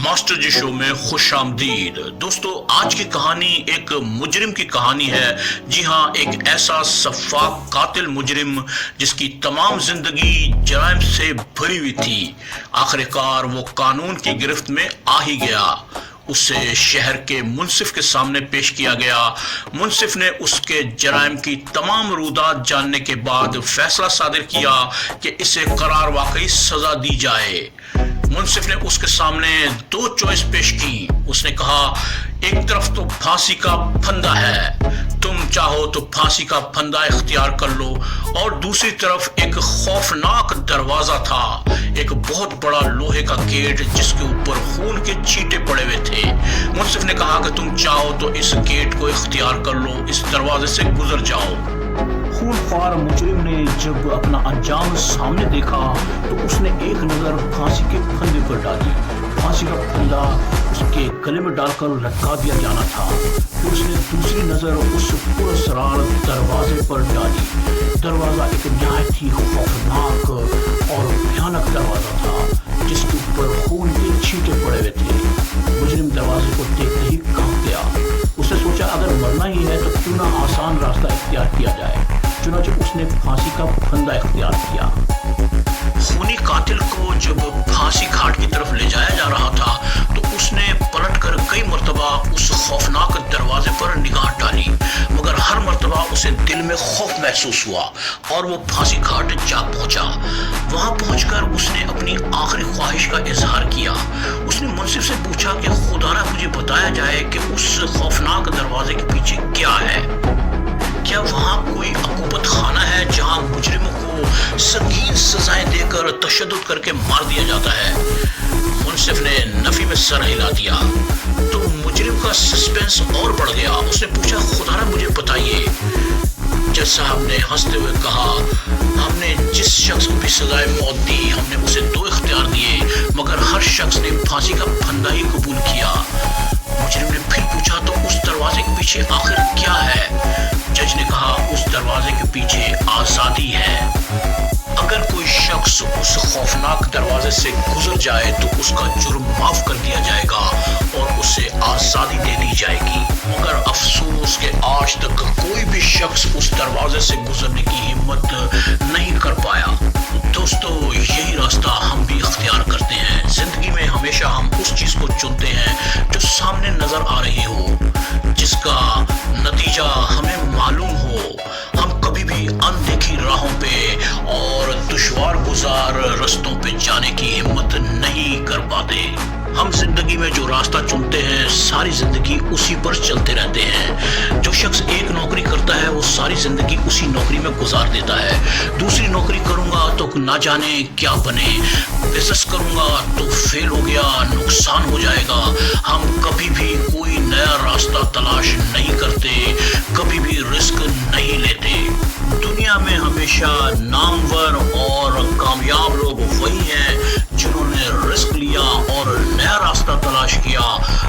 Master जी show में खुश आमदीद। दोस्तों, आज की कहानी एक मुजरिम की कहानी है। जी हाँ, एक ऐसा सफाक कातिल मुजरिम जिसकी तमाम जिंदगी जराइम से भरी हुई थी, आखिरकार वो कानून की गिरफ्त में आ ही गया। उसे शहर के मुंसिफ के सामने पेश किया गया। मुंसिफ ने उसके जराइम की तमाम रूदात जानने के बाद फैसला सादिर किया कि इसे करार वाकई सजा दी जाए। मुंसिफ ने उसके सामने दो चॉइस पेश की। उसने कहा, एक तरफ तो फांसी का फंदा है, तुम चाहो तो फांसी का फंदा इख्तियार कर लो, और दूसरी तरफ एक खौफनाक दरवाजा था, एक बहुत बड़ा लोहे का गेट जिसके ऊपर खून के छींटे पड़े हुए थे। मुंसिफ ने कहा कि तुम चाहो तो इस गेट को इख्तियार कर लो, इस दरवाजे से गुजर जाओ। खूनख्वार मुजरिम ने जब अपना अंजाम सामने देखा तो उसने एक नजर फांसी के फंदे पर डाली। फांसी का फंदा उसके गले में डालकर लटका दिया जाना था। फिर उसने दूसरी नजर उस पुरअसरार दरवाजे पर डाली। दरवाजा एक नहायत ही खौफनाक और भयानक दरवाजा था जिसके ऊपर खून के छींटे पड़े हुए थे। मुजरिम दरवाजे को देखते ही कांप गया। उसने सोचा, अगर मरना ही है तो क्यों ना आसान रास्ता इख्तियार किया जाए। चुनांचे उसने फांसी का फंदा इख्तियार किया। खूनी कातिल को जब फांसी घाट की तरफ ले जाया जा रहा था तो उसने पलटकर कई मर्तबा उस खौफनाक दरवाजे पर निगाह डाली, मगर हर मर्तबा उसे दिल में खौफ महसूस हुआ और वो फांसी घाट जा पहुंचा। वहां पहुंचकर उसने अपनी आखिरी ख्वाहिश का इजहार किया। उसने मुंसिफ से पूछा कि खुदारा मुझे बताया जाए कि उस खौफनाक दरवाजे के पीछे क्या है। क्या वहां कोई अकूबत खाना है जहां मुजरिमों को संगीन सजाएं देकर तशद्दुद करके मार दिया जाता है? मुंसिफ ने नफी में सर हिला दिया तो मुजरिम का सस्पेंस और बढ़ गया। उसने पूछा, खुदारा मुझे बताइए। जज साहब ने हंसते हुए कहा, हमने जिस शख्स को भी सजाए मौत दी, हमने उसे दो इख्तियार दिए, मगर हर शख्स ने फांसी का फंदा ही कबूल किया। मुजरिम ने फिर पूछा, तो उस दरवाजे के पीछे आखिर क्या है? जज ने कहा, उस दरवाजे के पीछे आजादी है। अगर कोई शख्स उस खौफनाक दरवाजे से गुजर जाए तो उसका जुर्म माफ कर दिया जाएगा और उसे आजादी दे दी जाएगी। मगर अफसोस कि आज तक कोई भी शख्स उस दरवाजे से गुजरने की हिम्मत नहीं कर पाया। दोस्तों, यही रास्ता हम भी इख्तियार करते हैं। जिंदगी में हमेशा हम उस चीज को चुनते हैं जो सामने नजर आ रही हो, जिसका नतीजा हमें मालूम हो। हम कभी भी अनदेखी राहों पे और दुश्वार गुजार रास्तों पे जाने की हिम्मत नहीं कर पाते। हम जिंदगी में जो रास्ता चुनते हैं, सारी जिंदगी उसी पर चलते रहते हैं। जो शख्स एक नौकरी करता है वो सारी जिंदगी उसी नौकरी में गुजार देता है। दूसरी नौकरी करूंगा तो ना जाने क्या बने, बिजनेस करूंगा तो फेल हो गया, नुकसान हो जाएगा। हम कभी भी कोई नया रास्ता तलाश नहीं करते, कभी भी रिस्क नहीं लेते। दुनिया में हमेशा नामवर और कामयाब लोग वही हैं जिन्होंने रिस्क लिया और नया रास्ता तलाश किया,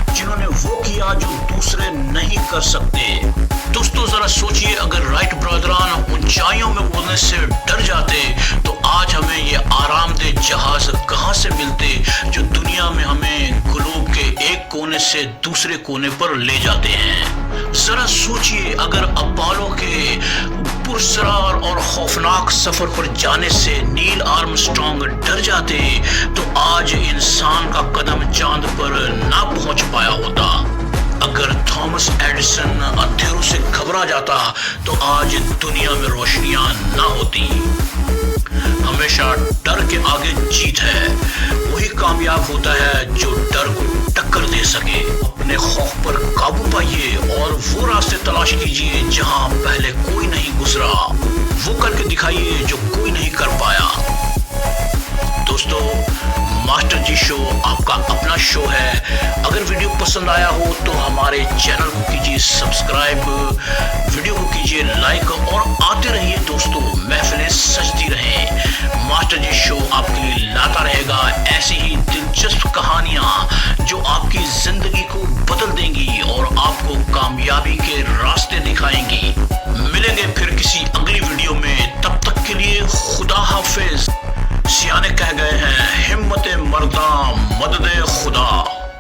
जिन्होंने वो किया जो दूसरे नहीं कर सकते। दोस्तों, जरा सोचिए, अगर राइट ब्रदरान ऊंचाइयों में उड़ने से डर जाते तो आज हमें ये आरामदेह जहाज कहां से मिलते जो दुनिया में हमें ग्लोब के एक कोने से दूसरे कोने पर ले जाते हैं। जरा सोचिए, अगर अपोलो के पुरस्कार और खौफनाक सफर पर जाने से नील आर्मस्ट्रांग डर जाते तो आज इंसान का कदम चांद पर ना पहुंच पाया होता। अगर थॉमस एडिसन अंधेरों से घबरा जाता तो आज दुनिया में रोशनियां ना होती। हमेशा डर के आगे जीत है। वही कामयाब होता है जो डर को टक्कर दे सके। अपने खौफ पर काबू पाइए और वो रास्ते तलाश कीजिए जहां पहले कोई नहीं गुजरा। वो करके दिखाइए जो कोई नहीं कर पाया। दोस्तों, मास्टर जी शो आपका अपना शो है। अगर वीडियो पसंद आया हो तो हमारे चैनल को कीजिए सब्सक्राइब, वीडियो को कीजिए लाइक और आते रहिए दोस्तों, महफिलें सजती रहें। मास्टर जी शो आपके लिए लाता रहेगा ऐसी ही दिलचस्प कहानियां जो आपकी जिंदगी को बदल देंगी और आपको कामयाबी के रास्ते दिखाएंगी। मिलेंगे फिर किसी अगली वीडियो में, तब तक के लिए खुदा हाफिज। सियाने कह गए हैं, हिम्मत मर्दा मदद खुदा।